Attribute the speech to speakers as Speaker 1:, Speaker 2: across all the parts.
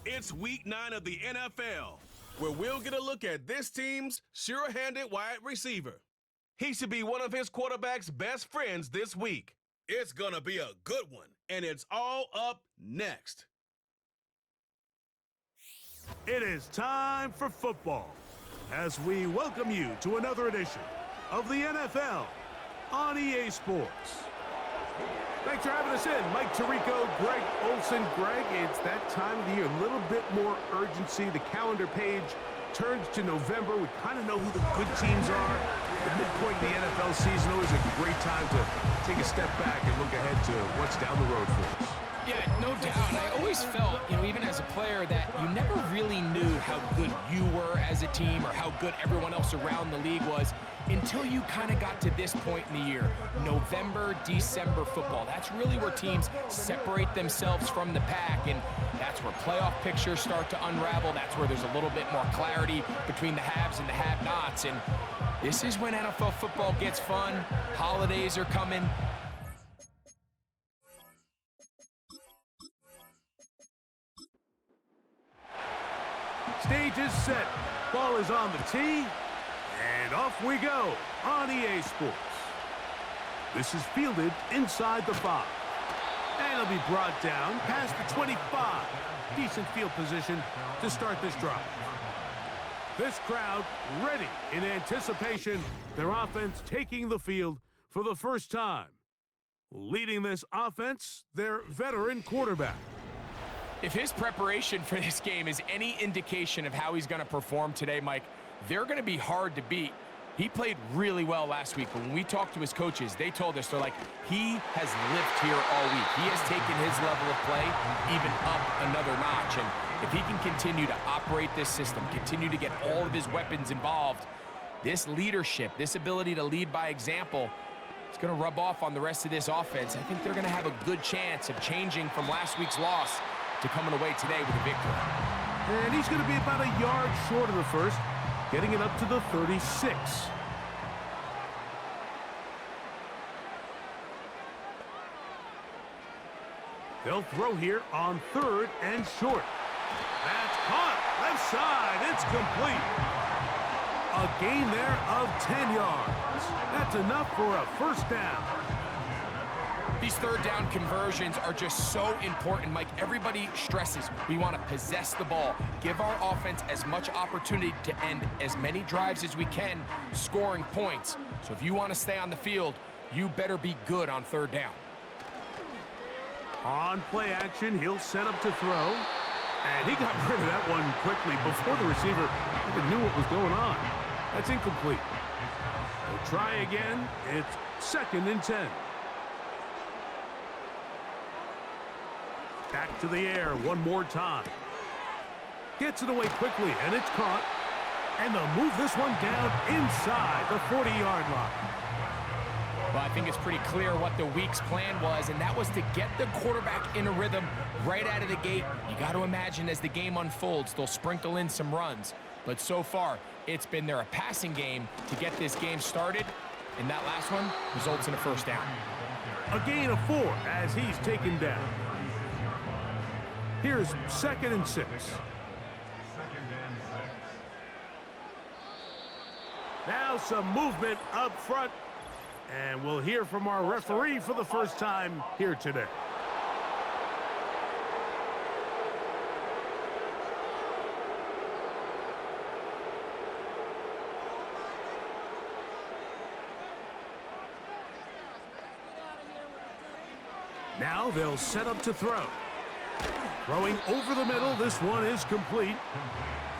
Speaker 1: It's week 9 of the NFL, where we'll get a look at this team's sure-handed wide receiver. He should be one of his quarterback's best friends this week. It's gonna be a good one, and it's all up next.
Speaker 2: It is time for football as we welcome you to another edition of the NFL on EA Sports. Thanks for having us in. Mike Tirico, Greg Olson. Greg, it's that time of the year. A little bit more urgency. The calendar page turns to November. We kind of know who the good teams are. The midpoint of the NFL season, always a great time to take a step back and look ahead to what's down the road for us.
Speaker 3: Yeah, no doubt. And I always felt, even as a player, that you never really knew how good you were as a team or how good everyone else around the league was until you kind of got to this point in the year. November, December football. That's really where teams separate themselves from the pack, and that's where playoff pictures start to unravel. That's where there's a little bit more clarity between the haves and the have-nots. And this is when NFL football gets fun. Holidays are coming.
Speaker 2: Stage is set. Ball is on the tee. And off we go on EA Sports. This is fielded inside the 5. And it'll be brought down past the 25. Decent field position to start this drive. This crowd ready in anticipation. Their offense taking the field for the first time. Leading this offense, their veteran quarterback.
Speaker 3: If his preparation for this game is any indication of how he's going to perform today, Mike, they're going to be hard to beat. He played really well last week, but when we talked to his coaches, they told us, they're like, he has lived here all week. He has taken his level of play even up another notch. And if he can continue to operate this system, continue to get all of his weapons involved, this leadership, this ability to lead by example, it's going to rub off on the rest of this offense. I think they're going to have a good chance of changing from last week's loss to coming away today with a victory.
Speaker 2: And he's going to be about a yard short of the first, getting it up to the 36. They'll throw here on 3rd and short. That's caught. Left side. It's complete. A gain there of 10 yards. That's enough for a first down.
Speaker 3: These third down conversions are just so important, Mike. Everybody stresses we want to possess the ball, give our offense as much opportunity to end as many drives as we can, scoring points. So if you want to stay on the field, you better be good on 3rd down.
Speaker 2: On play action, he'll set up to throw. And he got rid of that one quickly before the receiver even knew what was going on. That's incomplete. They'll try again. It's 2nd and 10. Back to the air one more time. Gets it away quickly, and it's caught. And they'll move this one down inside the 40-yard line.
Speaker 3: Well, I think it's pretty clear what the week's plan was, and that was to get the quarterback in a rhythm right out of the gate. You got to imagine as the game unfolds, they'll sprinkle in some runs. But so far, it's been a passing game to get this game started, and that last one results in a first down.
Speaker 2: A gain of 4 as he's taken down. Here's 2nd and 6. Now some movement up front. And we'll hear from our referee for the first time here today. Now they'll set up to throw. Throwing over the middle, this one is complete.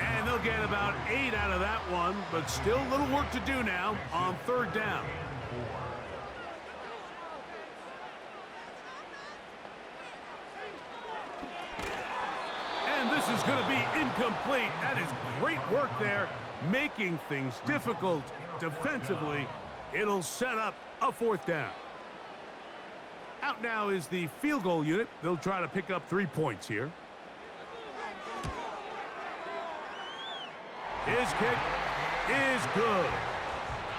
Speaker 2: And they'll get about 8 out of that one, but still a little work to do now on 3rd down. And this is going to be incomplete. That is great work there, making things difficult defensively. It'll set up a 4th down. Out now is the field goal unit. They'll try to pick up 3 points here. His kick is good.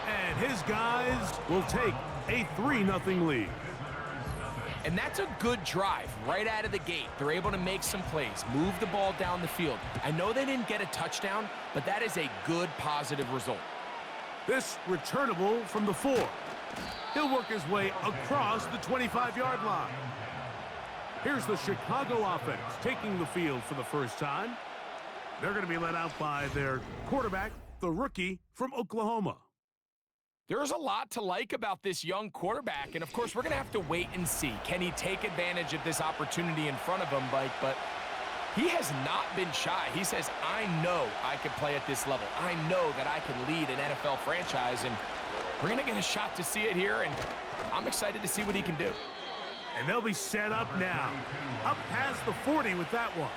Speaker 2: And his guys will take a 3-0 lead.
Speaker 3: And that's a good drive right out of the gate. They're able to make some plays, move the ball down the field. I know they didn't get a touchdown, but that is a good, positive result.
Speaker 2: This returnable from the 4. He'll work his way across the 25-yard line. Here's the Chicago offense taking the field for the first time. They're going to be led out by their quarterback, the rookie from Oklahoma.
Speaker 3: There's a lot to like about this young quarterback, and of course, we're going to have to wait and see. Can he take advantage of this opportunity in front of him, Mike? But he has not been shy. He says, I know I can play at this level. I know that I can lead an NFL franchise, and we're going to get a shot to see it here, and I'm excited to see what he can do.
Speaker 2: And they'll be set up now. Up past the 40 with that one.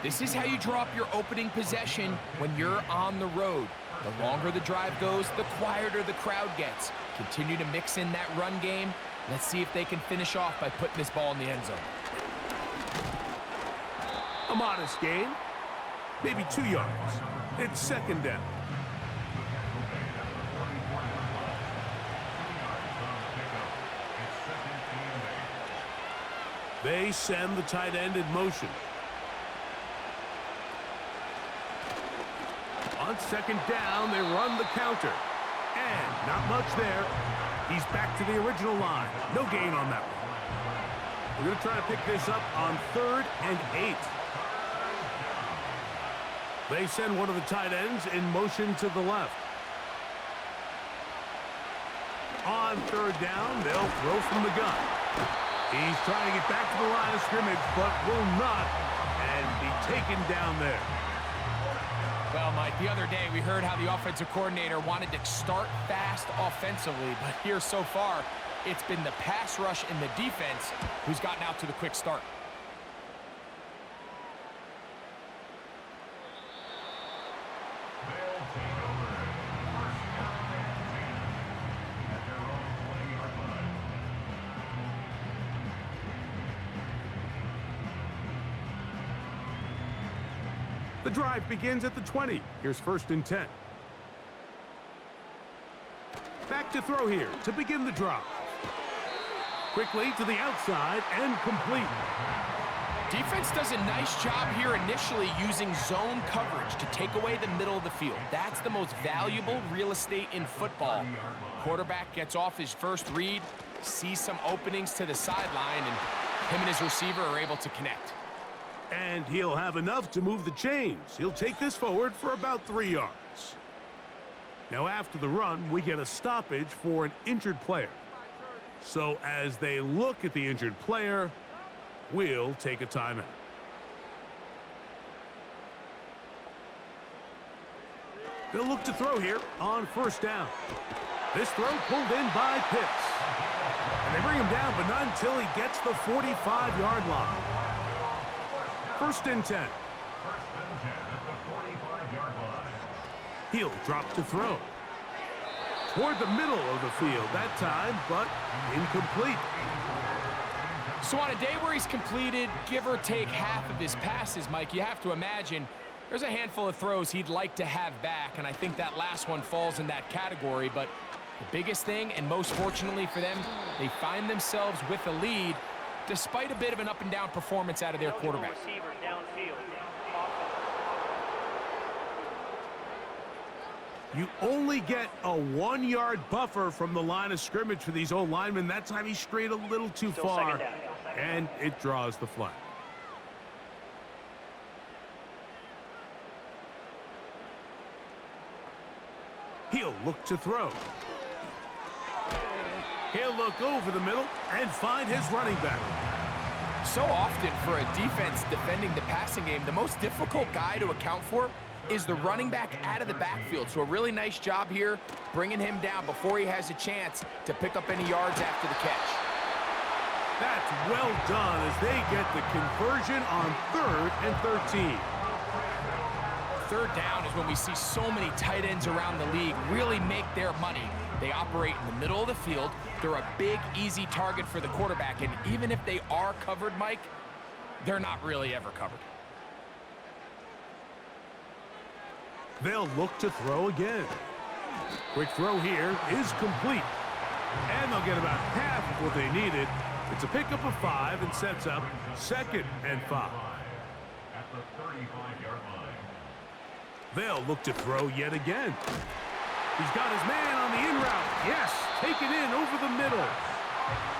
Speaker 3: This is how you draw up your opening possession when you're on the road. The longer the drive goes, the quieter the crowd gets. Continue to mix in that run game. Let's see if they can finish off by putting this ball in the end zone.
Speaker 2: A modest gain, maybe 2 yards. It's second down. They send the tight end in motion. On second down, they run the counter. And not much there. He's back to the original line. No gain on that one. We're going to try to pick this up on 3rd and 8. They send one of the tight ends in motion to the left. On 3rd down, they'll throw from the gun. He's trying to get back to the line of scrimmage, but will not, and be taken down there.
Speaker 3: Well, Mike, the other day we heard how the offensive coordinator wanted to start fast offensively, but here so far, it's been the pass rush and the defense who's gotten out to the quick start.
Speaker 2: The drive begins at the 20. Here's 1st and 10. Back to throw here to begin the drive. Quickly to the outside and complete.
Speaker 3: Defense does a nice job here initially using zone coverage to take away the middle of the field. That's the most valuable real estate in football. Quarterback gets off his first read, sees some openings to the sideline, and him and his receiver are able to connect.
Speaker 2: And he'll have enough to move the chains. He'll take this forward for about 3 yards. Now after the run, we get a stoppage for an injured player. So as they look at the injured player, we'll take a timeout. They'll look to throw here on 1st down. This throw pulled in by Pitts. And they bring him down, but not until he gets the 45-yard line. 1st and 10. He'll drop to throw. Toward the middle of the field that time, but incomplete.
Speaker 3: So on a day where he's completed, give or take half of his passes, Mike, you have to imagine there's a handful of throws he'd like to have back, and I think that last one falls in that category. But the biggest thing, and most fortunately for them, they find themselves with a lead despite a bit of an up-and-down performance out of their quarterback.
Speaker 2: You only get a 1-yard buffer from the line of scrimmage for these old linemen. That time he strayed a little too far, and it draws the flag. He'll look to throw. He'll look over the middle and find his running back.
Speaker 3: So often for a defense defending the passing game, the most difficult guy to account for is the running back out of the backfield. So a really nice job here bringing him down before he has a chance to pick up any yards after the catch.
Speaker 2: That's well done as they get the conversion on 3rd and 13.
Speaker 3: 3rd down is when we see so many tight ends around the league really make their money. They operate in the middle of the field. They're a big, easy target for the quarterback. And even if they are covered, Mike, they're not really ever covered.
Speaker 2: They'll look to throw again. Quick throw here is complete. And they'll get about half of what they needed It's a pickup of 5 and sets up 2nd and 5.
Speaker 4: At the 35-yard line.
Speaker 2: They'll look to throw yet again. He's got his man on the in route. Yes, take it in over the middle.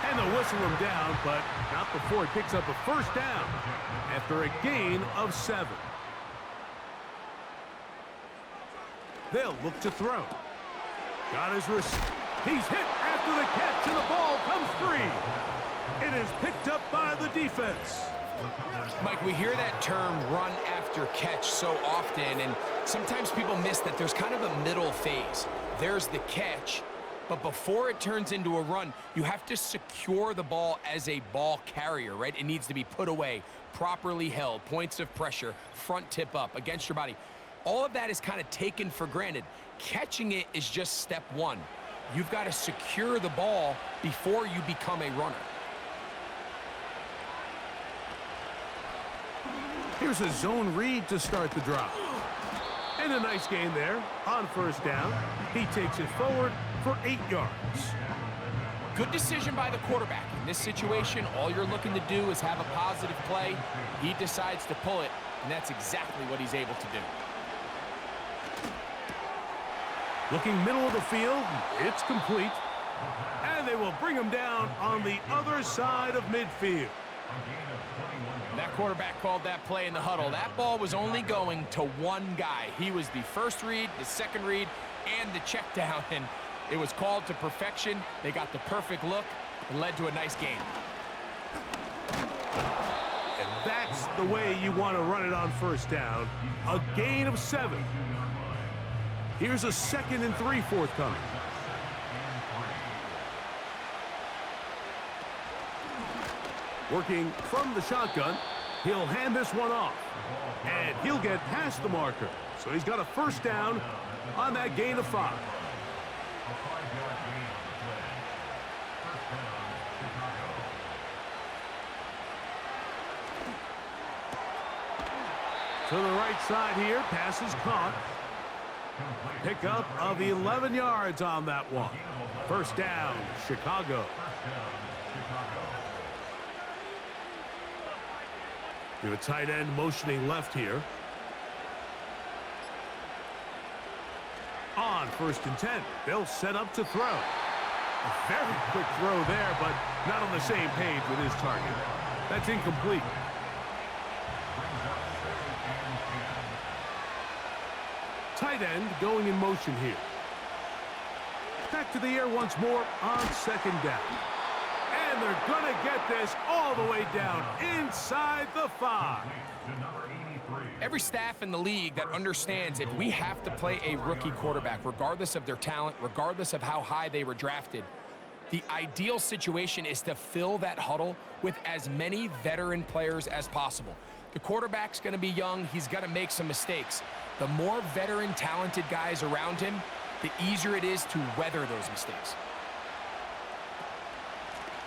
Speaker 2: And they'll whistle him down, but not before he picks up a first down after a gain of 7. They'll look to throw. Got his wrist. He's hit after the catch, and the ball comes free. It is picked up by the defense.
Speaker 3: Mike, we hear that term run after catch so often, and sometimes people miss that there's kind of a middle phase. There's the catch, but before it turns into a run, you have to secure the ball as a ball carrier, right? It needs to be put away, properly held, points of pressure, front tip up against your body. All of that is kind of taken for granted. Catching it is just step one. You've got to secure the ball before you become a runner.
Speaker 2: Here's a zone read to start the drive. And a nice gain there on first down. He takes it forward for 8 yards.
Speaker 3: Good decision by the quarterback. In this situation, all you're looking to do is have a positive play. He decides to pull it, and that's exactly what he's able to do.
Speaker 2: Looking middle of the field, it's complete. And they will bring him down on the other side of midfield.
Speaker 3: That quarterback called that play in the huddle. That ball was only going to one guy. He was the first read, the second read, and the check down. And it was called to perfection. They got the perfect look and led to a nice game.
Speaker 2: And that's the way you want to run it on first down. A gain of 7. Here's a 2nd and 3 forthcoming. Working from the shotgun, he'll hand this one off. And he'll get past the marker. So he's got a first down on that gain of 5. To the right side here, pass is caught. Pickup of 11 yards on that one. First down, Chicago. We have a tight end motioning left here. On 1st and 10, they'll set up to throw. A very quick throw there, but not on the same page with his target. That's incomplete. Tight end going in motion here. Back to the air once more on 2nd down. And they're going to get this all the way down inside the 5.
Speaker 3: Every staff in the league that understands if we have to play a rookie quarterback, regardless of their talent, regardless of how high they were drafted, the ideal situation is to fill that huddle with as many veteran players as possible. The quarterback's going to be young. He's going to make some mistakes. The more veteran, talented guys around him, the easier it is to weather those mistakes.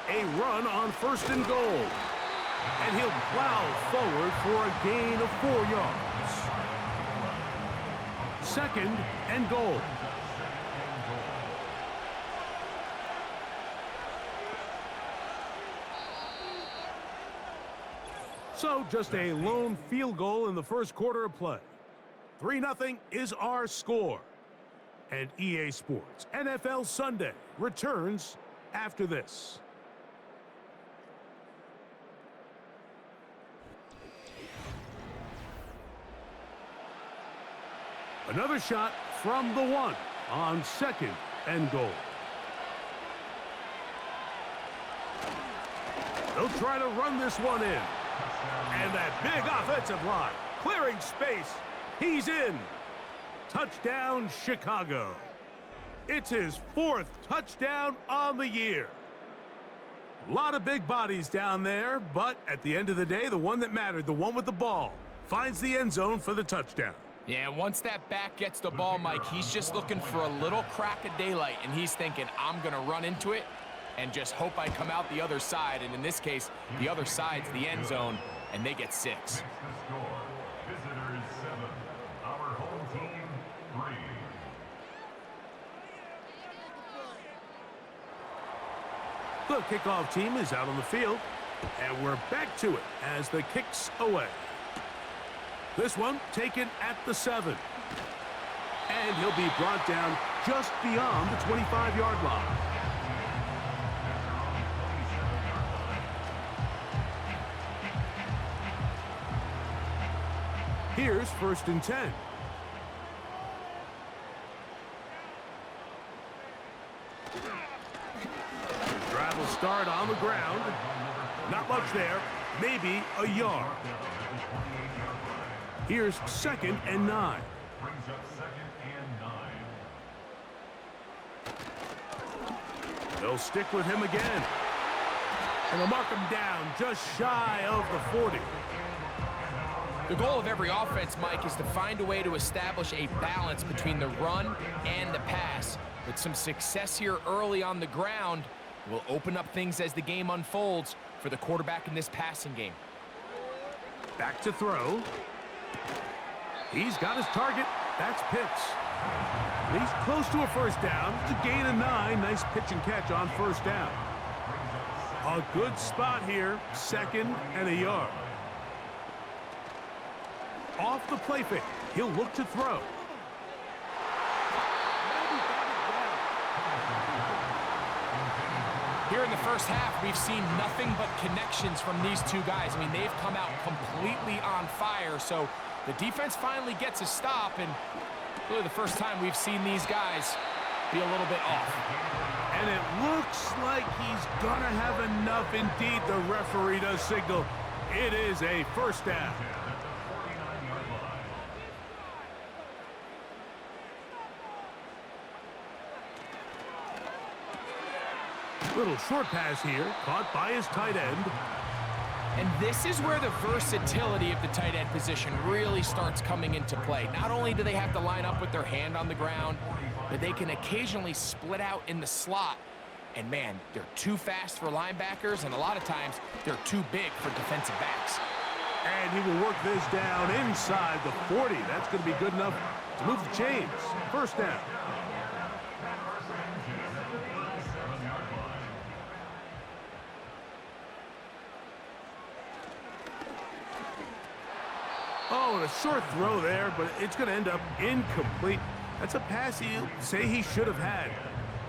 Speaker 2: A run on 1st and goal. And he'll plow forward for a gain of 4 yards. 2nd and goal. So just a lone field goal in the first quarter of play. 3-0 is our score. And EA Sports NFL Sunday returns after this. Another shot from the 1 on 2nd and goal. They'll try to run this one in. And that big offensive line clearing space. He's in. Touchdown, Chicago. It's his 4th touchdown on the year. A lot of big bodies down there, but at the end of the day, the one that mattered, the one with the ball, finds the end zone for the touchdown.
Speaker 3: Yeah, once that back gets the ball, Mike, he's just looking for a little crack of daylight, and he's thinking, I'm going to run into it and just hope I come out the other side. And in this case, the other side's the end zone, and they get 6.
Speaker 4: Visitors 7, our home team 3.
Speaker 2: The kickoff team is out on the field, and we're back to it as the kick's away. This one taken at the 7. And he'll be brought down just beyond the 25-yard line. Here's 1st and 10. Drive will start on the ground. Not much there. Maybe a yard. Here's 2nd and 9.
Speaker 4: Brings up 2nd and 9.
Speaker 2: They'll stick with him again. And they'll mark him down just shy of the 40.
Speaker 3: The goal of every offense, Mike, is to find a way to establish a balance between the run and the pass. With some success here early on the ground, will open up things as the game unfolds for the quarterback in this passing game.
Speaker 2: Back to throw. He's got his target. That's Pitts. He's close to a 1st down. It's a gain of 9. Nice pitch and catch on 1st down. A good spot here. 2nd and a yard. Off the play fake. He'll look to throw.
Speaker 3: Here in the first half, we've seen nothing but connections from these two guys. I mean, they've come out completely on fire, so the defense finally gets a stop, and really the first time we've seen these guys be a little bit off.
Speaker 2: And it looks like he's gonna have enough. Indeed, the referee does signal it is a 1st down. Little short pass here, caught by his tight end.
Speaker 3: And this is where the versatility of the tight end position really starts coming into play. Not only do they have to line up with their hand on the ground, but they can occasionally split out in the slot. And man, they're too fast for linebackers, and a lot of times they're too big for defensive backs.
Speaker 2: And he will work this down inside the 40. That's going to be good enough to move the chains. 1st down. Oh, and a short throw there, but it's going to end up incomplete. That's a pass he'll say he should have had.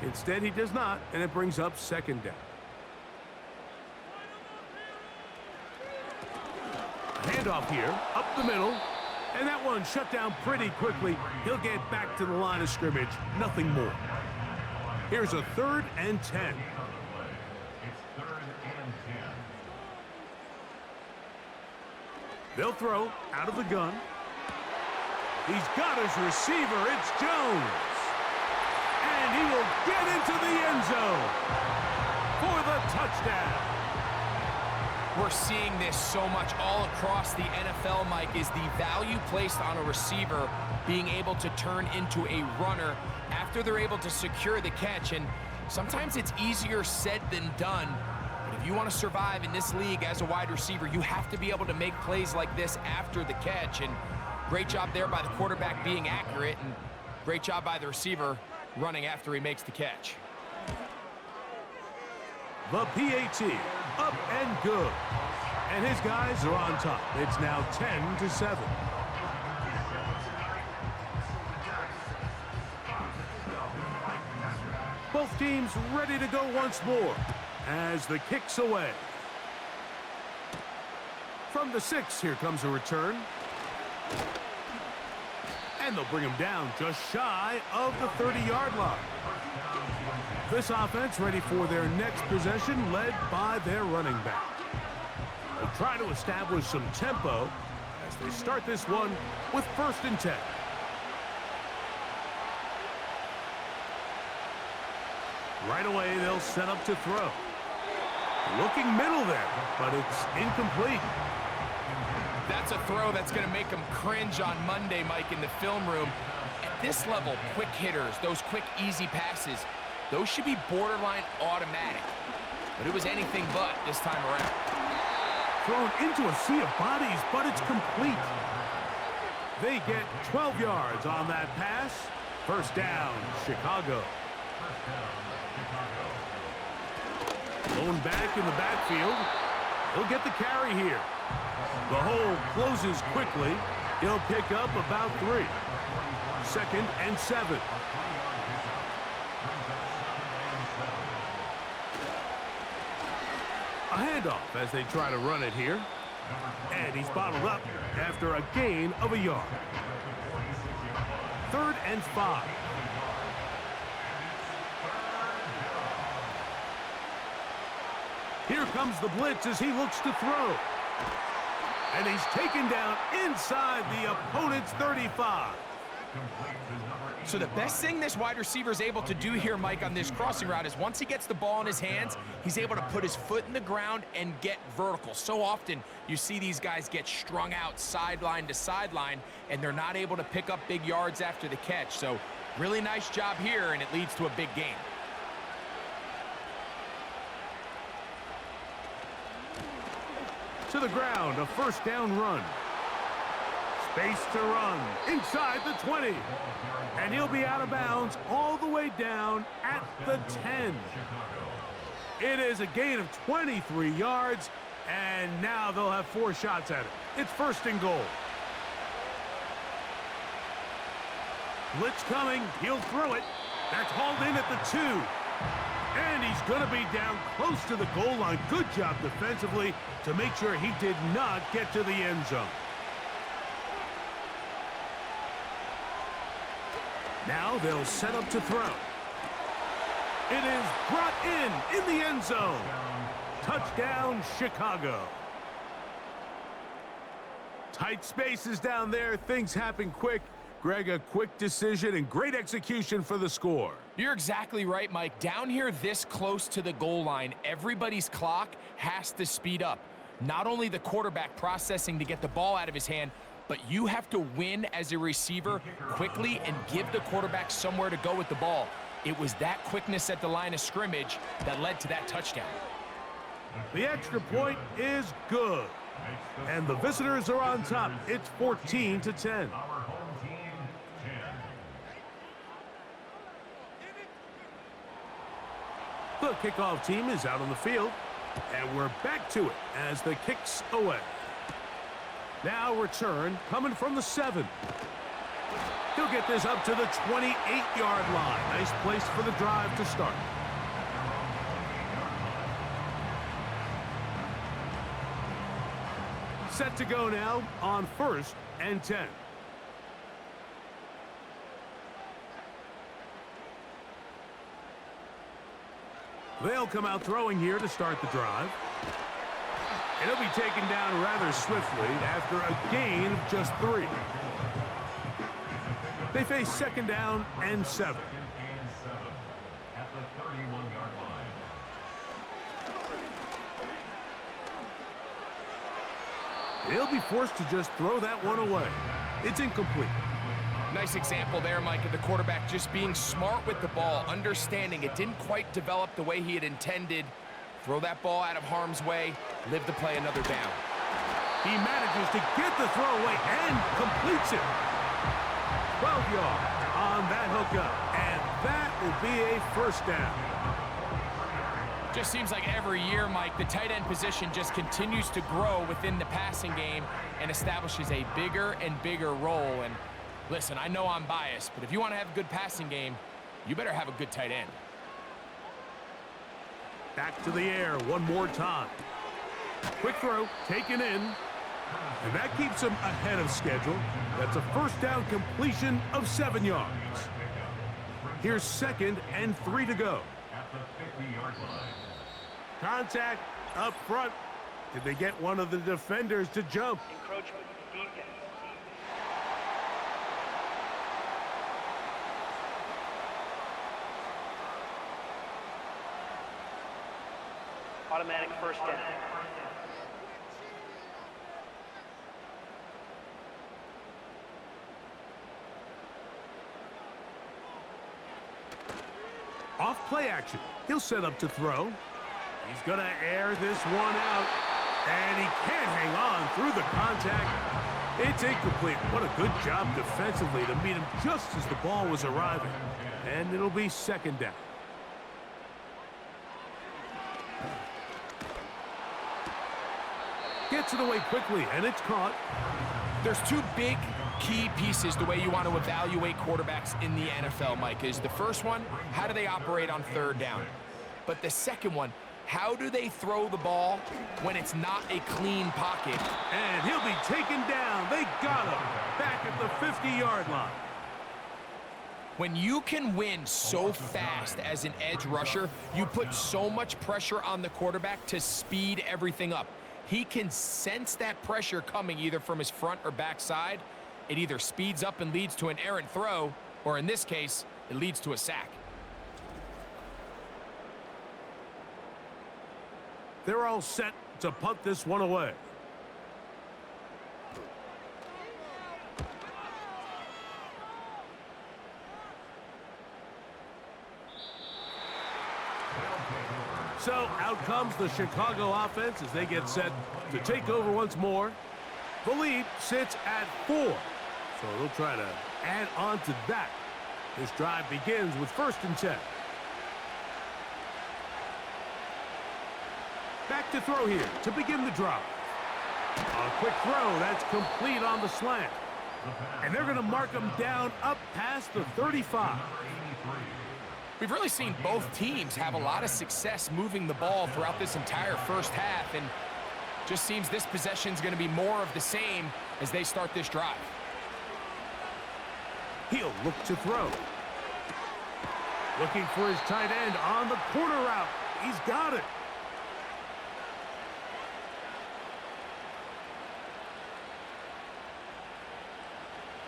Speaker 2: Instead, he does not, and it brings up 2nd down. Handoff here, up the middle, and that one shut down pretty quickly. He'll get back to the line of scrimmage, nothing more. Here's a 3rd and 10.
Speaker 4: It's 3rd and 10.
Speaker 2: They'll throw out of the gun. He's got his receiver. It's Jones. And he will get into the end zone for the touchdown.
Speaker 3: We're seeing this so much all across the NFL, Mike, is the value placed on a receiver being able to turn into a runner after they're able to secure the catch. And sometimes it's easier said than done. But if you want to survive in this league as a wide receiver, you have to be able to make plays like this after the catch. And great job there by the quarterback being accurate, and great job by the receiver running after he makes the catch.
Speaker 2: The PAT, up and good. And his guys are on top. It's now 10-7. Both teams ready to go once more as the kick's away. From the 6, here comes a return. And they'll bring him down just shy of the 30-yard line. This offense ready for their next possession, led by their running back. They'll try to establish some tempo as they start this one with 1st and 10. Right away, they'll set up to throw. Looking middle there, but it's incomplete.
Speaker 3: That's a throw that's going to make them cringe on Monday, Mike, in the film room. At this level, quick hitters, those quick, easy passes, those should be borderline automatic. But it was anything but this time around.
Speaker 2: Thrown into a sea of bodies, but it's complete. They get 12 yards on that pass. 1st down, Chicago. Going back in the backfield. He'll get the carry here. The hole closes quickly. He'll pick up about 3. 2nd and 7. A handoff as they try to run it here. And he's bottled up after a gain of a yard. 3rd and 5. Here comes the blitz as he looks to throw. And he's taken down inside the opponent's 35.
Speaker 3: So the best thing this wide receiver is able to do here, Mike, on this crossing route is once he gets the ball in his hands, he's able to put his foot in the ground and get vertical. So often you see these guys get strung out sideline to sideline, and they're not able to pick up big yards after the catch. So really nice job here, and it leads to a big gain.
Speaker 2: To the ground, a 1st down run. Space to run inside the 20. And he'll be out of bounds all the way down at the 10. It is a gain of 23 yards, and now they'll have 4 shots at it. It's 1st and goal. Blitz coming. He'll throw it. That's hauled in at the 2. And he's going to be down close to the goal line. Good job defensively to make sure he did not get to the end zone. Now they'll set up to throw. It is brought in the end zone. Touchdown, Chicago. Tight spaces down there. Things happen quick. Greg, a quick decision and great execution for the score.
Speaker 3: You're exactly right, Mike. Down here this close to the goal line, everybody's clock has to speed up. Not only the quarterback processing to get the ball out of his hand, but you have to win as a receiver quickly and give the quarterback somewhere to go with the ball. It was that quickness at the line of scrimmage that led to that touchdown.
Speaker 2: The extra point is good. And the visitors are on top. It's 14-10. The kickoff team is out on the field, and we're back to it as the kick's away. Now return coming from the 7. He'll get this up to the 28-yard line. Nice place for the drive to start. Set to go now on 1st and 10. They'll come out throwing here to start the drive. And he'll be taken down rather swiftly after a gain of just 3. They face 2nd down and 7.
Speaker 4: At the 31-yard line.
Speaker 2: He'll be forced to just throw that one away. It's incomplete.
Speaker 3: Nice example there, Mike, of the quarterback just being smart with the ball, understanding it didn't quite develop the way he had intended. Throw that ball out of harm's way, live to play another down.
Speaker 2: He manages to get the throw away and completes it. 12 yards on that hookup, and that will be a 1st down.
Speaker 3: Just seems like every year, Mike, the tight end position just continues to grow within the passing game and establishes a bigger and bigger role. And listen, I know I'm biased, but if you want to have a good passing game, you better have a good tight end.
Speaker 2: Back to the air one more time. Quick throw, taken in. And that keeps him ahead of schedule. That's a 1st down completion of 7 yards. Here's 2nd and 3 to go.
Speaker 4: At the 50-yard line.
Speaker 2: Contact up front. Did they get one of the defenders to jump?
Speaker 5: Encroachment defense. Automatic 1st down.
Speaker 2: Off play action. He'll set up to throw. He's going to air this one out. And he can't hang on through the contact. It's incomplete. What a good job defensively to meet him just as the ball was arriving. And it'll be 2nd down. Gets it away quickly, and it's caught.
Speaker 3: There's two big key pieces the way you want to evaluate quarterbacks in the NFL, Mike, is the first one, how do they operate on third down? But the second one, how do they throw the ball when it's not a clean pocket?
Speaker 2: And he'll be taken down. They got him back at the 50-yard line.
Speaker 3: When you can win so fast as an edge rusher, you put so much pressure on the quarterback to speed everything up. He can sense that pressure coming either from his front or back side. It either speeds up and leads to an errant throw, or in this case, it leads to a sack.
Speaker 2: They're all set to punt this one away. So out comes the Chicago offense as they get set to take over once more. The lead sits at 4, so they'll try to add on to that. This drive begins with 1st and 10. Back to throw here to begin the drive. A quick throw that's complete on the slant. And they're going to mark him down up past the 35.
Speaker 3: We've really seen both teams have a lot of success moving the ball throughout this entire first half, and just seems this possession is going to be more of the same as they start this drive.
Speaker 2: He'll look to throw. Looking for his tight end on the corner route. He's got it.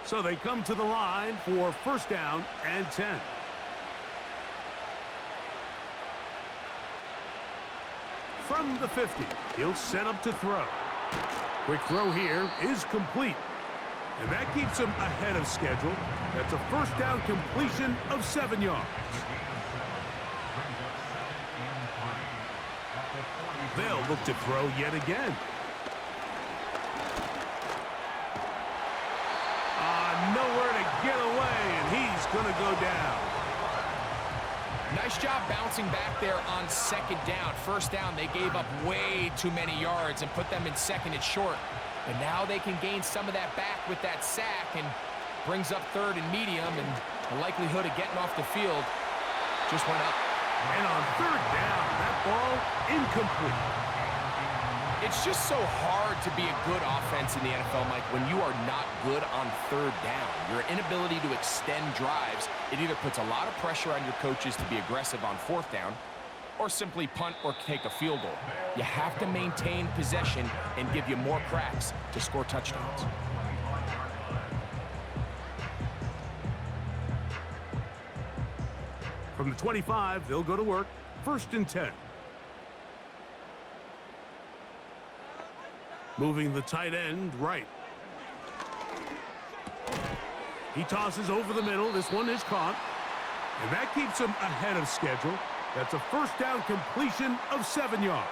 Speaker 2: So they come to the line for 1st down and 10. From the 50, he'll set up to throw. Quick throw here is complete. And that keeps him ahead of schedule. That's a 1st down completion of 7 yards. They'll look to throw yet again. Nowhere to get away, and he's going to go down.
Speaker 3: Nice job bouncing back there on 2nd down. 1st down, they gave up way too many yards and put them in 2nd and short. And now they can gain some of that back with that sack and brings up 3rd and medium, and the likelihood of getting off the field just went up.
Speaker 2: And on 3rd down, that ball incomplete.
Speaker 3: It's just so hard to be a good offense in the NFL, Mike, when you are not good on 3rd down. Your inability to extend drives, it either puts a lot of pressure on your coaches to be aggressive on 4th down or simply punt or take a field goal. You have to maintain possession and give you more cracks to score touchdowns.
Speaker 2: From the 25, they'll go to work. 1st and 10. Moving the tight end right. He tosses over the middle. This one is caught. And that keeps him ahead of schedule. That's a 1st down completion of 7 yards.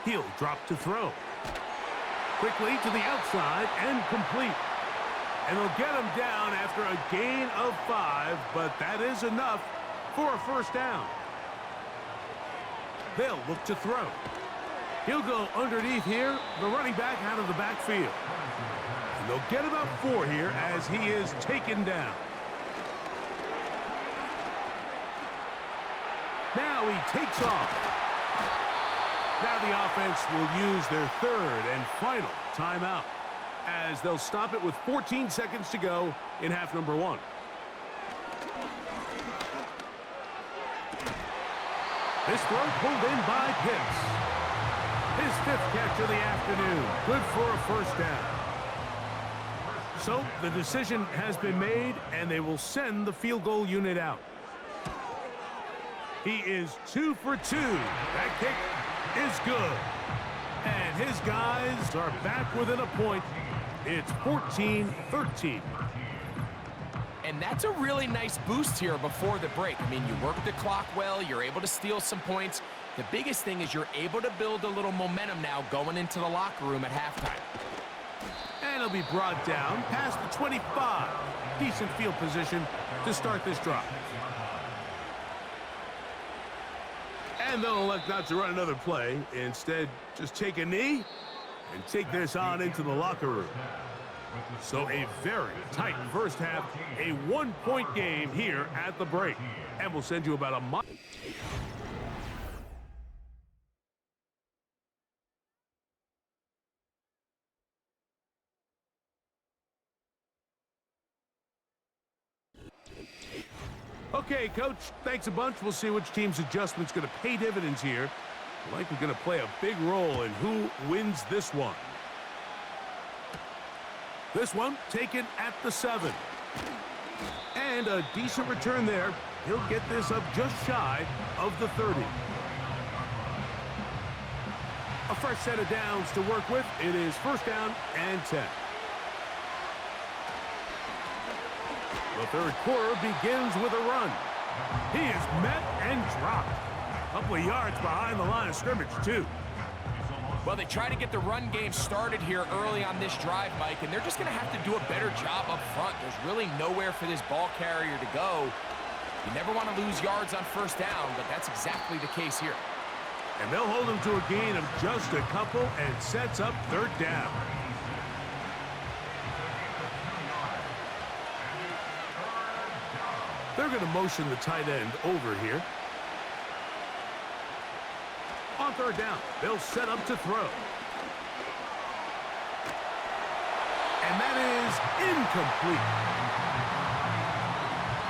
Speaker 2: He'll drop to throw. Quickly to the outside and complete. And they'll get him down after a gain of 5, but that is enough for a 1st down. They'll look to throw. He'll go underneath here, the running back out of the backfield. And they'll get about 4 here as he is taken down. Now he takes off. Now the offense will use their 3rd and final timeout, as they'll stop it with 14 seconds to go in half number 1. This throw pulled in by Pitts. His 5th catch of the afternoon. Good for a 1st down. So the decision has been made, and they will send the field goal unit out. He is 2 for 2. That kick is good. And his guys are back within a point. It's 14-13.
Speaker 3: And that's a really nice boost here before the break. I mean, you work the clock well, you're able to steal some points. The biggest thing is you're able to build a little momentum now going into the locker room at halftime.
Speaker 2: And he'll be brought down past the 25. Decent field position to start this drive. And they'll elect not to run another play. Instead, just take a knee and take this on into the locker room. So a very tight first half, a one-point game here at the break. And we'll send you about a mile. Okay, Coach, thanks a bunch. We'll see which team's adjustment's going to pay dividends here. Likely going to play a big role in who wins this one. This one taken at the 7. And a decent return there. He'll get this up just shy of the 30. A fresh set of downs to work with. It is first down and 10. The third quarter begins with a run. He is met and dropped. A couple of yards behind the line of scrimmage, too.
Speaker 3: Well, they try to get the run game started here early on this drive, Mike, and they're just going to have to do a better job up front. There's really nowhere for this ball carrier to go. You never want to lose yards on first down, but that's exactly the case here.
Speaker 2: And they'll hold him to a gain of just a couple and sets up third down. They're going to motion the tight end over here. On third down, they'll set up to throw. And that is incomplete.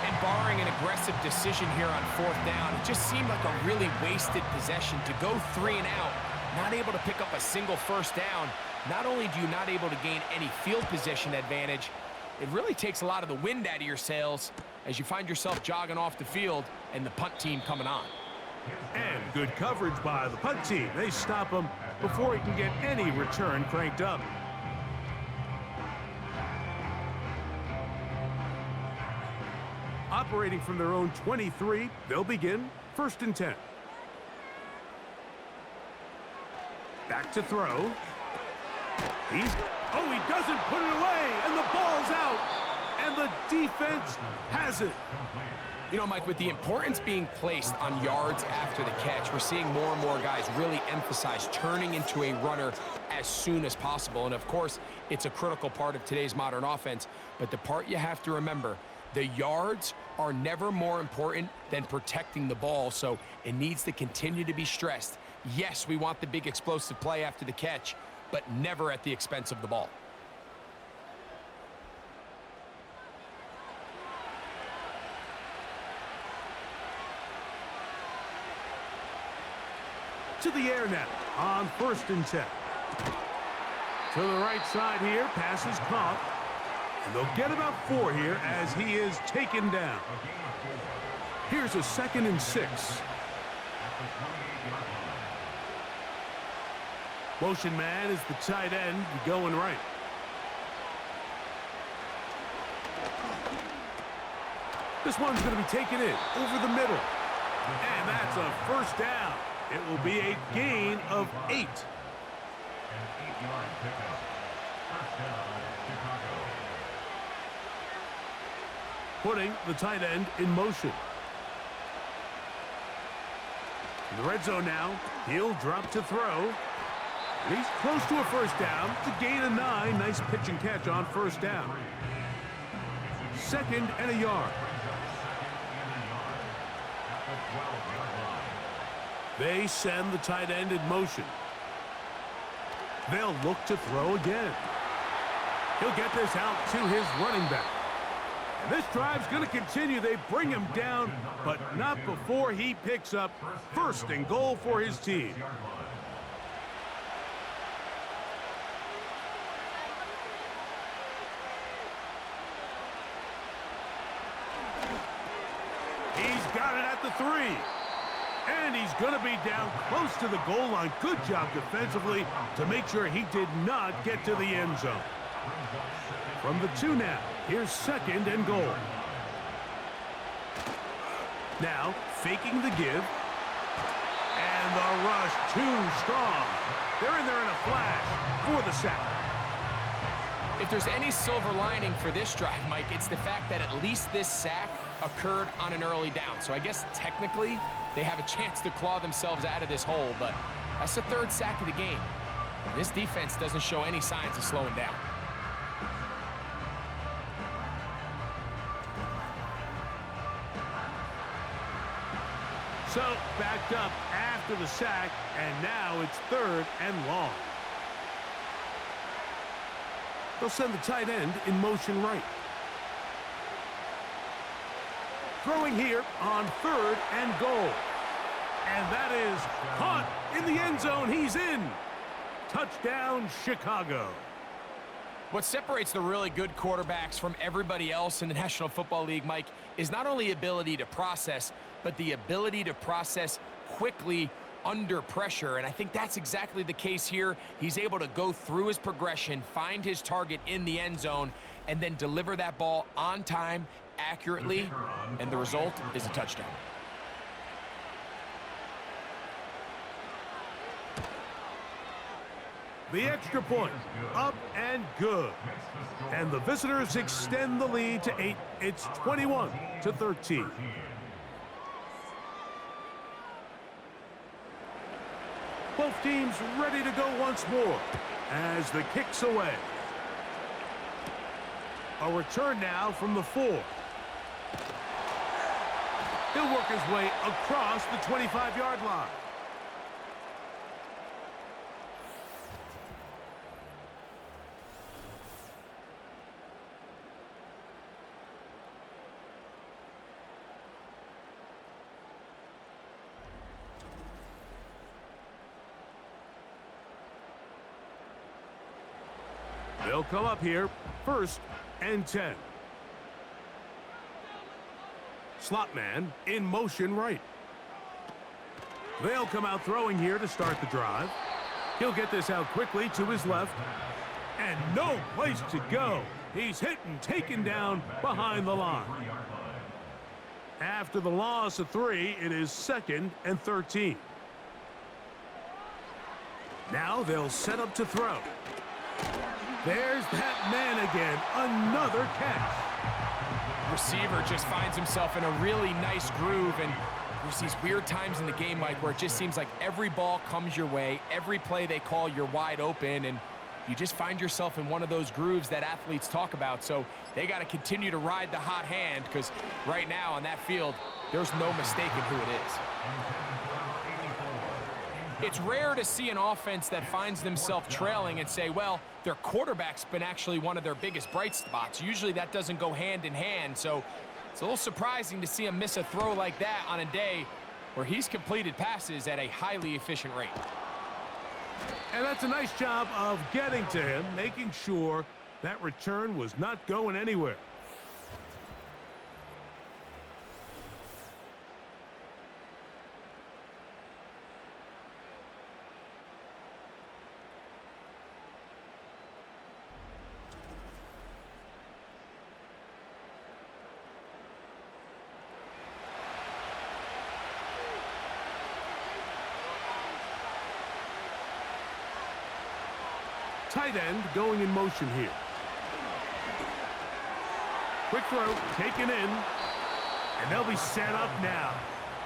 Speaker 3: And barring an aggressive decision here on fourth down, it just seemed like a really wasted possession to go 3 and out, not able to pick up a single first down. Not only do you not able to gain any field position advantage, it really takes a lot of the wind out of your sails as you find yourself jogging off the field and the punt team coming on.
Speaker 2: And good coverage by the punt team. They stop him before he can get any return cranked up. Operating from their own 23, they'll begin first and 10. Back to throw. He doesn't put it away, and the ball's out. And the defense has it.
Speaker 3: You know, Mike, with the importance being placed on yards after the catch, we're seeing more and more guys really emphasize turning into a runner as soon as possible. And, of course, it's a critical part of today's modern offense. But the part you have to remember, the yards are never more important than protecting the ball, so it needs to continue to be stressed. Yes, we want the big explosive play after the catch, but never at the expense of the ball.
Speaker 2: To the air now on first and 10. To the right side here, pass is caught. And they'll get about 4 here as he is taken down. Here's a 2nd and 6. Motion man is the tight end going right. This one's going to be taken in over the middle. And that's a first down. It will be a gain of 8.
Speaker 4: An 8-yard pickup. First down, Chicago.
Speaker 2: Putting the tight end in motion. In the red zone now, he'll drop to throw. And he's close to a first down to gain a 9. Nice pitch and catch on first down. 2nd and a yard. They send the tight end in motion. They'll look to throw again. He'll get this out to his running back. And this drive's going to continue. They bring him down, but not before he picks up first and goal for his team. He's got it at the 3. And he's going to be down close to the goal line. Good job defensively to make sure he did not get to the end zone. From the 2 now, here's 2nd and goal. Now, faking the give. And the rush too strong. They're in there in a flash for the sack.
Speaker 3: If there's any silver lining for this drive, Mike, it's the fact that at least this sack occurred on an early down. So I guess technically they have a chance to claw themselves out of this hole, but that's the third sack of the game. This defense doesn't show any signs of slowing down.
Speaker 2: So, backed up after the sack, and now it's 3rd and long. They'll send the tight end in motion right. Throwing here on 3rd and goal. And that is caught in the end zone. He's in. Touchdown, Chicago.
Speaker 3: What separates the really good quarterbacks from everybody else in the National Football League, Mike, is not only ability to process, but the ability to process quickly under pressure. And I think that's exactly the case here. He's able to go through his progression, find his target in the end zone, and then deliver that ball on time, accurately, and the result is a touchdown.
Speaker 2: The extra point, up and good. And the visitors extend the lead to 8. It's 21-13. Both teams ready to go once more as the kick's away. A return now from the 4. He'll work his way across the 25-yard line. They'll come up here, 1st and 10. Slot man in motion right. They'll come out throwing here to start the drive. He'll get this out quickly to his left. And no place to go. He's hit and taken down behind the line. After the loss of 3, it is 2nd and 13. Now they'll set up to throw. There's that man again. Another catch.
Speaker 3: Receiver just finds himself in a really nice groove, and there's these weird times in the game, Mike, where it just seems like every ball comes your way, every play they call, you're wide open, and you just find yourself in one of those grooves that athletes talk about. So they got to continue to ride the hot hand, because right now on that field, there's no mistaking who it is. It's rare to see an offense that finds themselves trailing and say, well, their quarterback's been actually one of their biggest bright spots. Usually that doesn't go hand in hand, so it's a little surprising to see him miss a throw like that on a day where he's completed passes at a highly efficient rate.
Speaker 2: And that's a nice job of getting to him, making sure that return was not going anywhere. Tight end going in motion here. Quick throw, taken in, and they'll be set up now.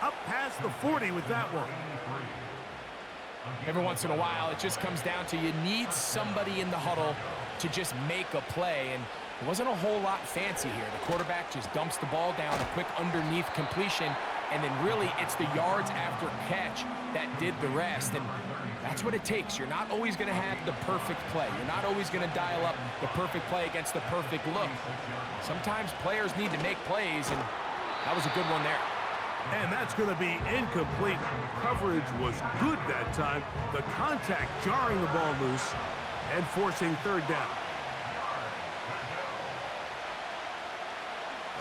Speaker 2: Up past the 40 with that one.
Speaker 3: Every once in a while, it just comes down to you need somebody in the huddle to just make a play, and it wasn't a whole lot fancy here. The quarterback just dumps the ball down, a quick underneath completion, and then really it's the yards after catch that did the rest. And that's what it takes. You're not always going to have the perfect play. You're not always going to dial up the perfect play against the perfect look. Sometimes players need to make plays, and that was a good one there.
Speaker 2: And that's going to be incomplete. Coverage was good that time. The contact jarring the ball loose and forcing 3rd down.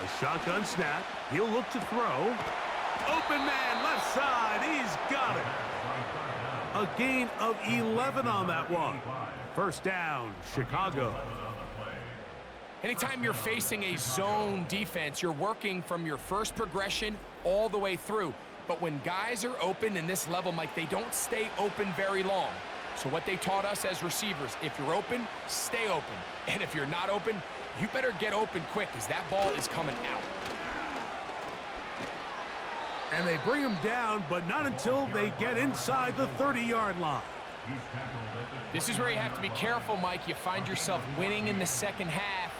Speaker 2: A shotgun snap. He'll look to throw. Open man, left side. He's got it. A gain of 11 on that one. 1st down, Chicago.
Speaker 3: Anytime you're facing a zone defense, you're working from your first progression all the way through. But when guys are open in this level, Mike, they don't stay open very long. So what they taught us as receivers, if you're open, stay open. And if you're not open, you better get open quick, because that ball is coming out.
Speaker 2: And they bring him down, but not until they get inside the 30-yard line.
Speaker 3: This is where you have to be careful, Mike. You find yourself winning in the second half.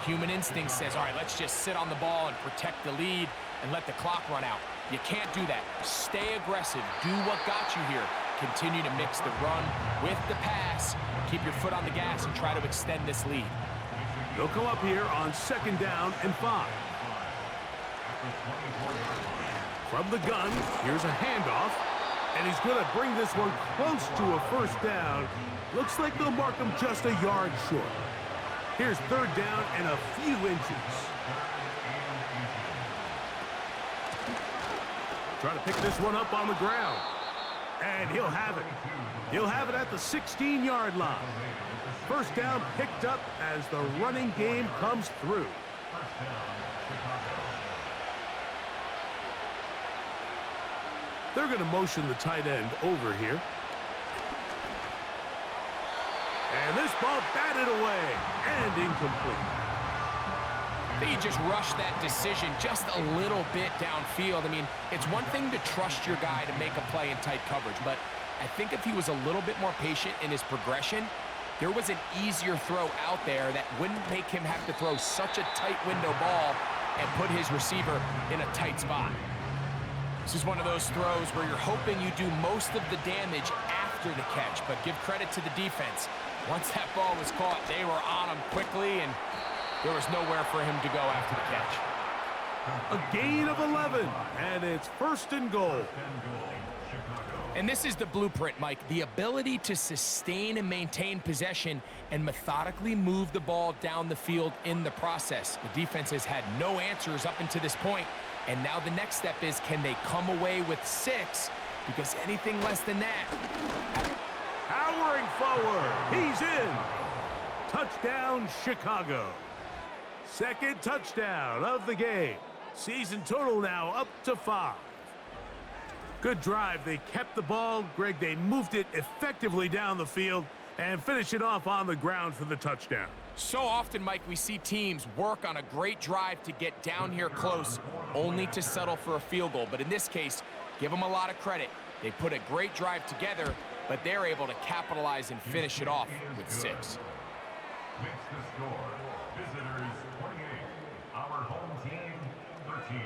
Speaker 3: Human instinct says, all right, let's just sit on the ball and protect the lead and let the clock run out. You can't do that. Stay aggressive. Do what got you here. Continue to mix the run with the pass. Keep your foot on the gas and try to extend this lead.
Speaker 2: They'll come up here on 2nd down and 5. From the gun, here's a handoff. And he's going to bring this one close to a 1st down. Looks like they'll mark him just a yard short. Here's 3rd down and a few inches. Trying to pick this one up on the ground. And he'll have it. He'll have it at the 16-yard line. 1st down picked up as the running game comes through. They're going to motion the tight end over here. And this ball batted away and incomplete.
Speaker 3: I think you just rushed that decision just a little bit downfield. I mean, it's one thing to trust your guy to make a play in tight coverage, but I think if he was a little bit more patient in his progression, there was an easier throw out there that wouldn't make him have to throw such a tight window ball and put his receiver in a tight spot. This is one of those throws where you're hoping you do most of the damage after the catch, but give credit to the defense. Once that ball was caught, they were on him quickly, and there was nowhere for him to go after the catch.
Speaker 2: A gain of 11, and it's 1st and goal.
Speaker 3: And this is the blueprint, Mike. The ability to sustain and maintain possession and methodically move the ball down the field in the process. The defense has had no answers up until this point, and now the next step is, can they come away with 6? Because anything less than that...
Speaker 2: Powering forward, he's in. Touchdown, Chicago. 2nd touchdown of the game. Season total now up to 5. Good drive. They kept the ball. Greg, they moved it effectively down the field and finish it off on the ground for the touchdown.
Speaker 3: So often, Mike, we see teams work on a great drive to get down here close, only to settle for a field goal. But in this case, give them a lot of credit. They put a great drive together, but they're able to capitalize and finish it off with 6.
Speaker 4: Makes the score. Visitors 28. Our home team 13.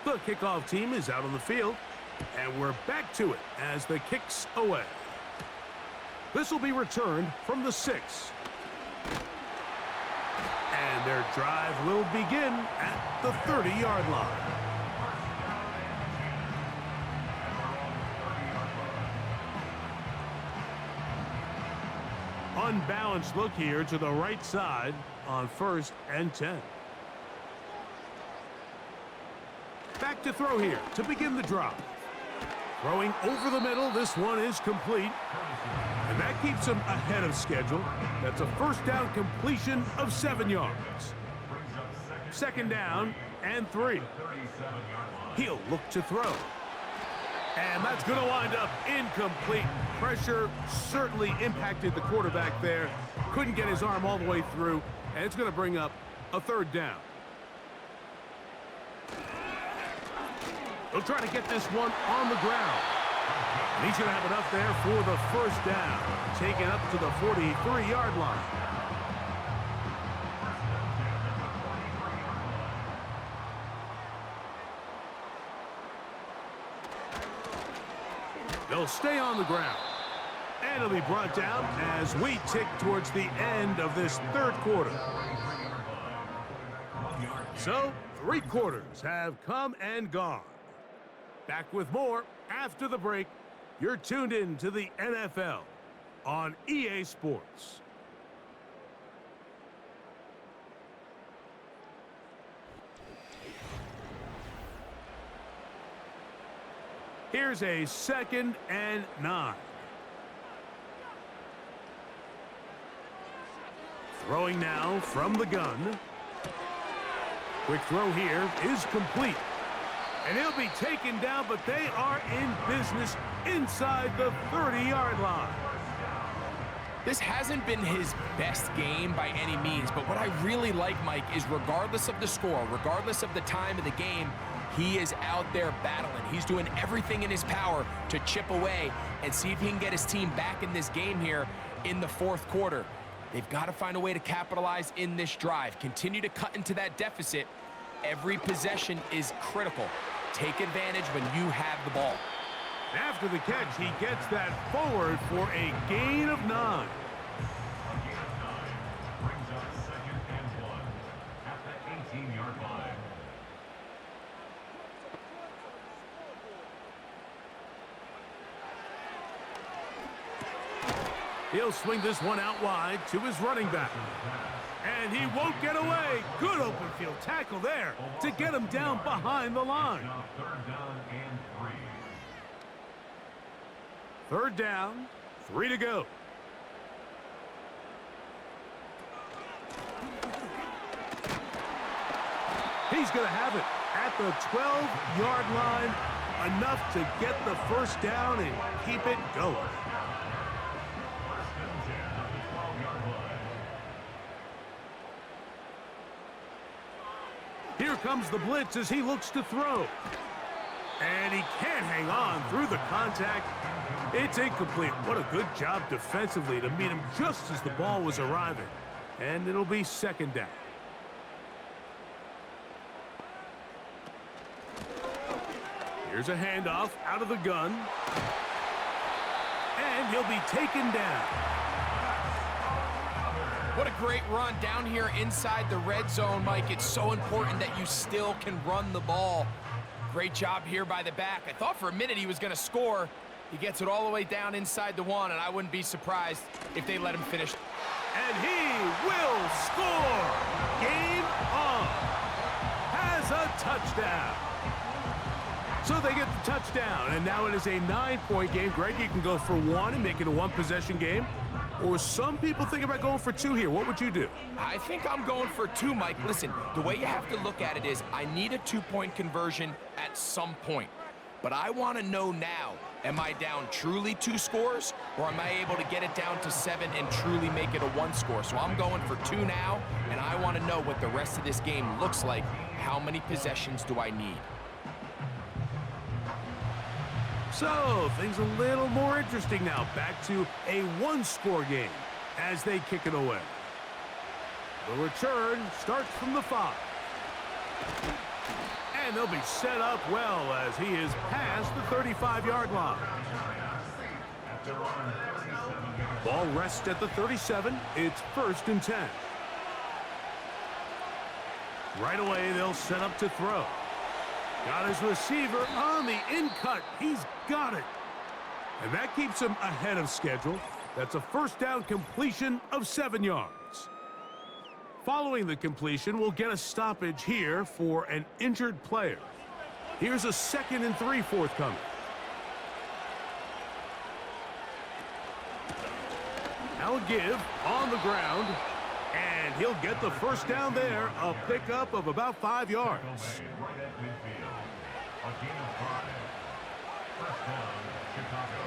Speaker 2: The kickoff team is out on the field, and we're back to it as the kick's away. This will be returned from the 6. And their drive will begin at the 30-yard line. Unbalanced look here to the right side on 1st and 10. Back to throw here to begin the drive. Throwing over the middle, this one is complete. And that keeps him ahead of schedule. That's a 1st down completion of 7 yards. 2nd down and 3. He'll look to throw. And that's going to wind up incomplete. Pressure certainly impacted the quarterback there. Couldn't get his arm all the way through. And it's going to bring up a 3rd down. He'll try to get this one on the ground. And he's going to have it up there for the 1st down. Taken up to the 43-yard line. They'll stay on the ground. And it'll be brought down as we tick towards the end of this 3rd quarter. So, 3 quarters have come and gone. Back with more after the break. You're tuned in to the NFL on EA Sports. Here's a 2nd and 9. Throwing now from the gun. Quick throw here is complete. And he'll be taken down, but they are in business inside the 30-yard line.
Speaker 3: This hasn't been his best game by any means, but what I really like, Mike, is regardless of the score, regardless of the time of the game, he is out there battling. He's doing everything in his power to chip away and see if he can get his team back in this game here in the fourth quarter. They've got to find a way to capitalize in this drive. Continue to cut into that deficit. Every possession is critical. Take advantage when you have the ball.
Speaker 2: After the catch, he gets that forward for a gain of 9.
Speaker 4: A gain of 9 brings up 2nd and 1 at the 18-yard line.
Speaker 2: He'll swing this one out wide to his running back. And he won't get away. Good open field tackle there to get him down behind the line.
Speaker 4: Now 3rd down and 3.
Speaker 2: 3rd down, 3 to go. He's going to have it at the 12-yard line. Enough to get the first down and keep it going. Here comes the blitz as he looks to throw. And he can't hang on through the contact. It's incomplete. What a good job defensively to meet him just as the ball was arriving. And it'll be 2nd down. Here's a handoff out of the gun. And he'll be taken down.
Speaker 3: What a great run down here inside the red zone, Mike. It's so important that you still can run the ball. Great job here by the back. I thought for a minute he was going to score. He gets it all the way down inside the 1, and I wouldn't be surprised if they let him finish.
Speaker 2: And he will score. Game on. Has a touchdown. So they get the touchdown, and now it is a 9-point game. Greg, you can go for 1 and make it a 1-possession game. Or some people think about going for 2 here. What would you do?
Speaker 3: I think I'm going for 2, Mike. Listen, the way you have to look at it is I need a 2-point conversion at some point. But I want to know now, am I down truly 2 scores, or am I able to get it down to 7 and truly make it a 1 score? So I'm going for 2 now, and I want to know what the rest of this game looks like. How many possessions do I need?
Speaker 2: So, things a little more interesting now. Back to a 1-score game as they kick it away. The return starts from the 5. And they'll be set up well as he is past the 35-yard line. Ball rests at the 37. It's 1st and 10. Right away, they'll set up to throw. Got his receiver on the in-cut. He's got it. And that keeps him ahead of schedule. That's a 1st down completion of 7 yards. Following the completion, we'll get a stoppage here for an injured player. Here's a 2nd and 3 forthcoming. Now a give on the ground. And he'll get the first down there. A pickup of about 5 yards.
Speaker 4: Right at midfield. A gain of 5. First down, Chicago.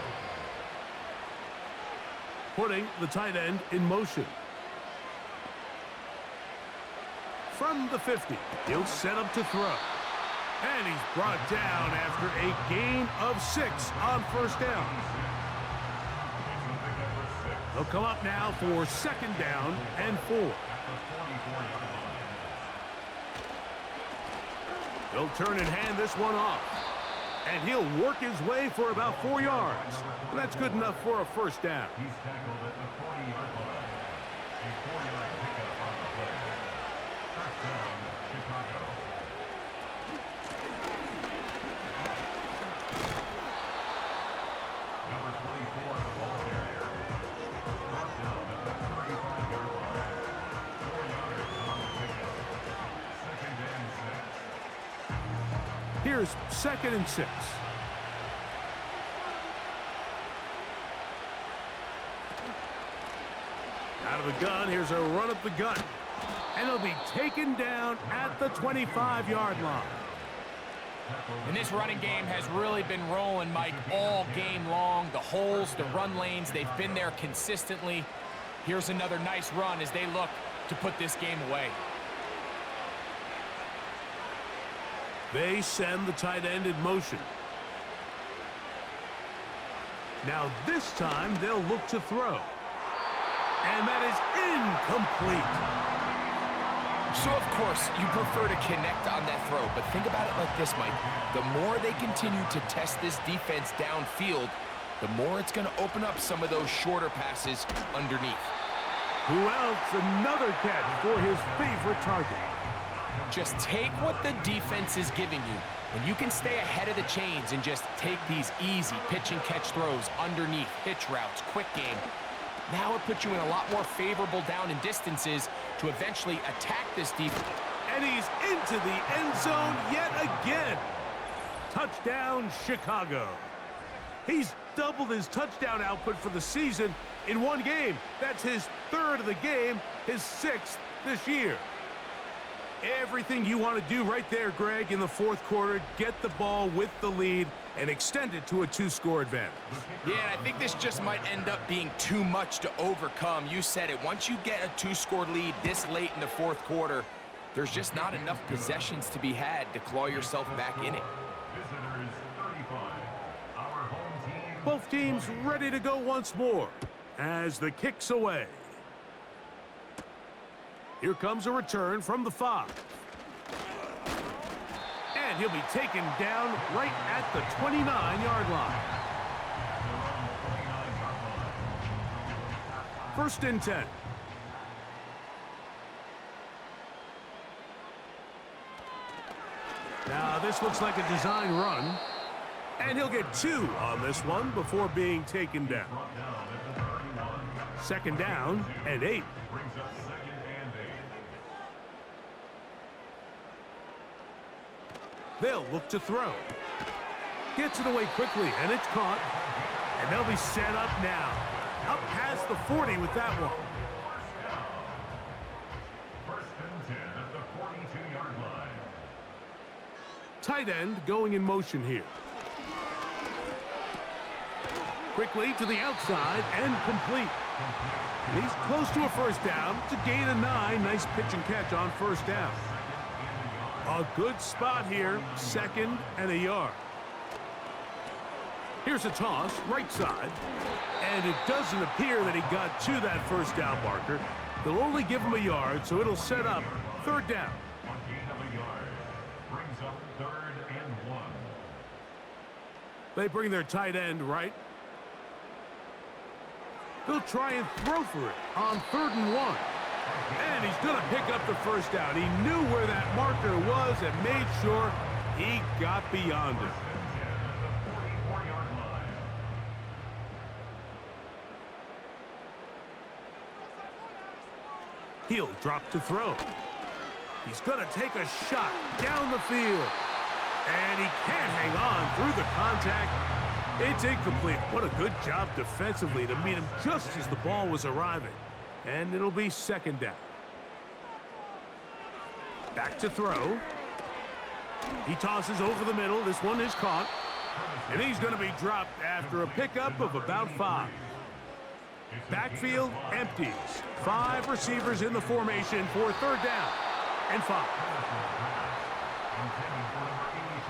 Speaker 2: Putting the tight end in motion. From the 50, he'll set up to throw. And he's brought down after a gain of 6 on 1st down. He'll come up now for 2nd down and 4. He'll turn and hand this one off. And he'll work his way for about 4 yards. And that's good enough for a 1st down.
Speaker 4: He's tackled at the 40-yard line. A 4-yard pickup on the play. First down, Chicago. Number 24, the ball carrier. Brought down at the 35-yard line. 4 yards on the pickup. 2nd and 6.
Speaker 2: Here's 2nd and 6. Out of the gun, here's a run up the gut. And he'll be taken down at the 25-yard line.
Speaker 3: And this running game has really been rolling, Mike, all game long. The holes, the run lanes, they've been there consistently. Here's another nice run as they look to put this game away.
Speaker 2: They send the tight end in motion. Now this time they'll look to throw. And that is incomplete.
Speaker 3: So, of course, you prefer to connect on that throw, but think about it like this, Mike. The more they continue to test this defense downfield, the more it's going to open up some of those shorter passes underneath.
Speaker 2: Who else? Another catch for his favorite target.
Speaker 3: Just take what the defense is giving you. When you can stay ahead of the chains and just take these easy pitch and catch throws underneath, hitch routes, quick game, now it puts you in a lot more favorable down and distances to eventually attack this defense.
Speaker 2: And he's into the end zone yet again. Touchdown, Chicago. He's doubled his touchdown output for the season in one game. That's his third of the game, his sixth this year. Everything you want to do right there, Greg, in the fourth quarter, get the ball with the lead and extend it to a two-score advantage.
Speaker 3: Yeah, and I think this just might end up being too much to overcome. You said it. Once you get a two-score lead this late in the fourth quarter, there's just not enough possessions to be had to claw yourself back in it.
Speaker 4: Visitors 35. Our home team.
Speaker 2: Both teams ready to go once more as the kick's away. Here comes a return from the 5. And he'll be taken down right at the 29-yard line. First and 10. Now this looks like a design run. And he'll get 2 on this one before being taken down. Second down and 8.
Speaker 4: Brings up second and 8.
Speaker 2: They'll look to throw. Gets it away quickly, and it's caught. And they'll be set up now. Up past the 40 with that one.
Speaker 4: First and 10 at the 42-yard line.
Speaker 2: Tight end going in motion here. Quickly to the outside and complete. And he's close to a first down. It's a gain of 9. Nice pitch and catch on first down. A good spot here. Second and a yard. Here's a toss, right side. And it doesn't appear that he got to that first down marker. They'll only give him a yard, so it'll set up third down.
Speaker 4: On gain of a yard. Brings up third and 1.
Speaker 2: They bring their tight end right. They'll try and throw for it on third and 1. And he's going to pick up the first down. He knew where that marker was and made sure he got beyond it. He'll drop to throw. He's going to take a shot down the field. And he can't hang on through the contact. It's incomplete. What a good job defensively to meet him just as the ball was arriving. And it'll be second down. Back to throw. He tosses over the middle. This one is caught. And he's going to be dropped after a pickup of about 5. Backfield empties. 5 receivers in the formation for third down and 5.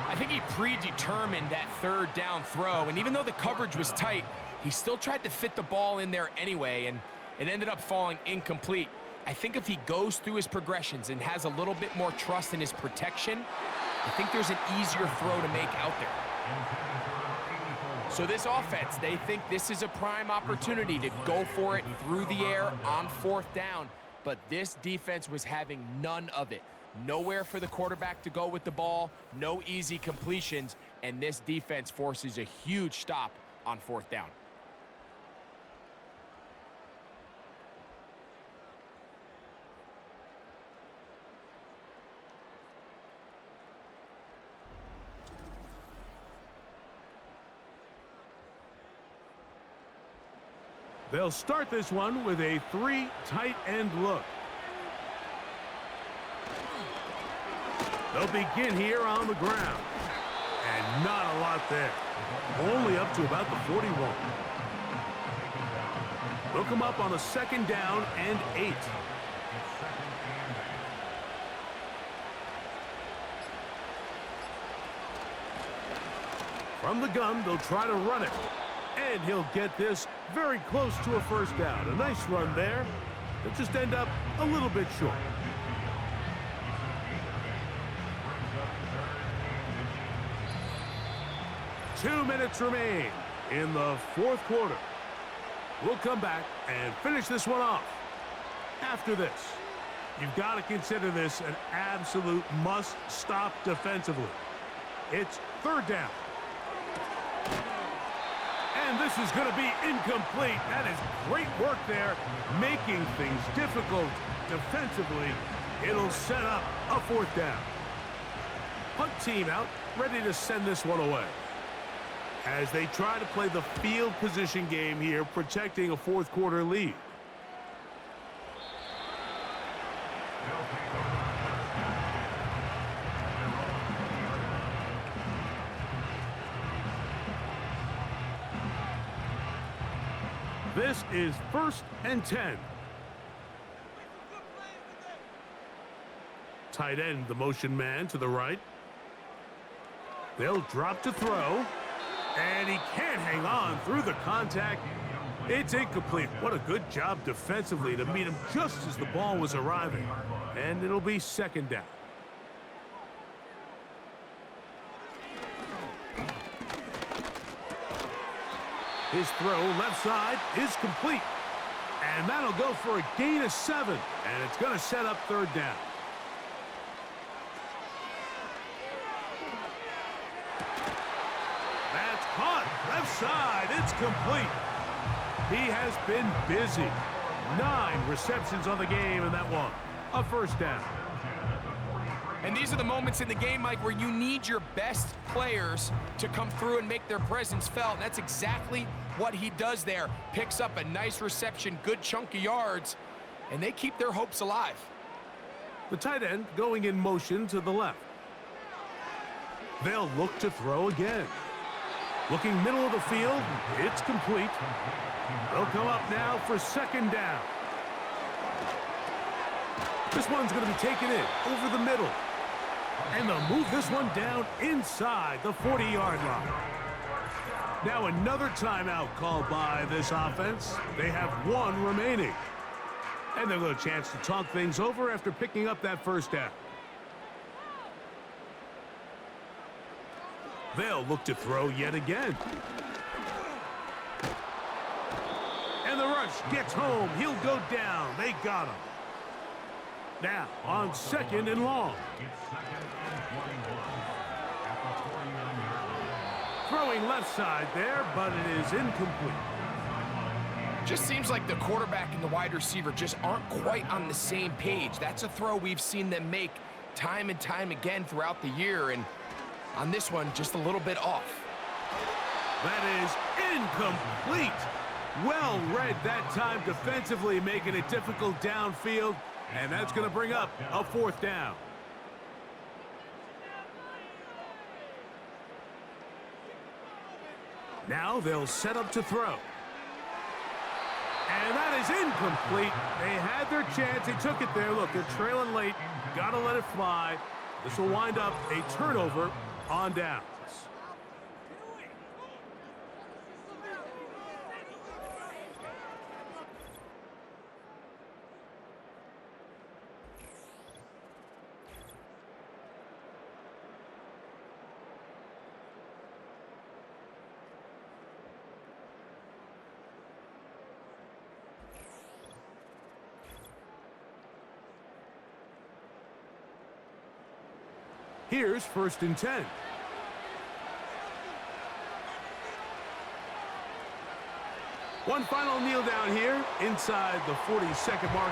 Speaker 3: I think he predetermined that third down throw, and even though the coverage was tight, he still tried to fit the ball in there anyway, and it ended up falling incomplete. I think if he goes through his progressions and has a little bit more trust in his protection, I think there's an easier throw to make out there. So this offense, they think this is a prime opportunity to go for it through the air on fourth down, but this defense was having none of it. Nowhere for the quarterback to go with the ball, no easy completions, and this defense forces a huge stop on fourth down.
Speaker 2: They'll start this one with a 3 tight end look. They'll begin here on the ground. Not a lot there. Only up to about the 41. They'll come up on a 2nd down and 8. From the gun, they'll try to run it. And he'll get this very close to a 1st down. A nice run there. They'll just end up a little bit short. Two minutes remain in the 4th quarter. We'll come back and finish this one off. After this, you've got to consider this an absolute must-stop defensively. It's 3rd down. And this is going to be incomplete. That is great work there, making things difficult defensively. It'll set up a 4th down. Punt team out, ready to send this one away. As they try to play the field position game here, protecting a 4th quarter lead. This is 1st and 10. Tight end, the motion man to the right. They'll drop to throw. And he can't hang on through the contact. It's incomplete. What a good job defensively to meet him just as the ball was arriving. And it'll be 2nd down. His throw left side is complete. And that'll go for a gain of 7. And it's going to set up 3rd down. That's caught. Left side. It's complete. He has been busy. 9 receptions on the game, and that one, a 1st down.
Speaker 3: And these are the moments in the game, Mike, where you need your best players to come through and make their presence felt. And that's exactly what he does there. Picks up a nice reception, good chunk of yards, and they keep their hopes alive.
Speaker 2: The tight end going in motion to the left. They'll look to throw again. Looking middle of the field, it's complete. They'll come up now for 2nd down. This one's going to be taken in over the middle. And they'll move this one down inside the 40-yard line. Now another timeout called by this offense. They have 1 remaining. And they'll get a chance to talk things over after picking up that 1st down. They'll look to throw yet again. And the rush gets home. He'll go down. They got him. Now on 2nd and long. Throwing left side there, but it is incomplete.
Speaker 3: Just seems like the quarterback and the wide receiver just aren't quite on the same page. That's a throw we've seen them make time and time again throughout the year, and on this one, just a little bit off.
Speaker 2: That is incomplete. Well read that time defensively, making it difficult downfield, and that's going to bring up a 4th down. Now they'll set up to throw. And that is incomplete. They had their chance. They took it there. Look, they're trailing late. Got to let it fly. This will wind up a turnover on downs. Here's 1st and 10. One final kneel down here inside the 40-second mark.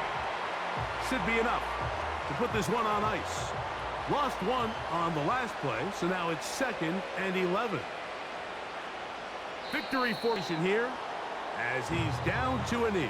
Speaker 2: Should be enough to put this one on ice. Lost 1 on the last play, so now it's 2nd and 11. Victory formation here as he's down to a knee.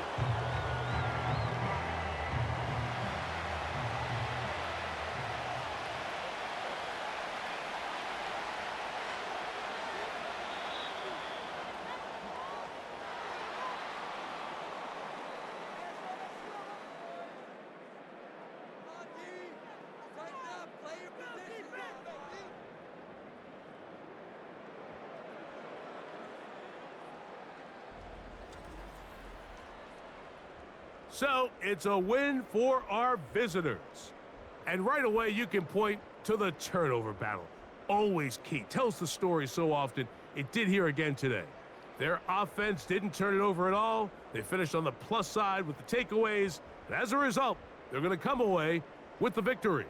Speaker 2: So it's a win for our visitors. And right away, you can point to the turnover battle. Always key. Tells the story so often. It did here again today. Their offense didn't turn it over at all. They finished on the plus side with the takeaways. And as a result, they're going to come away with the victory.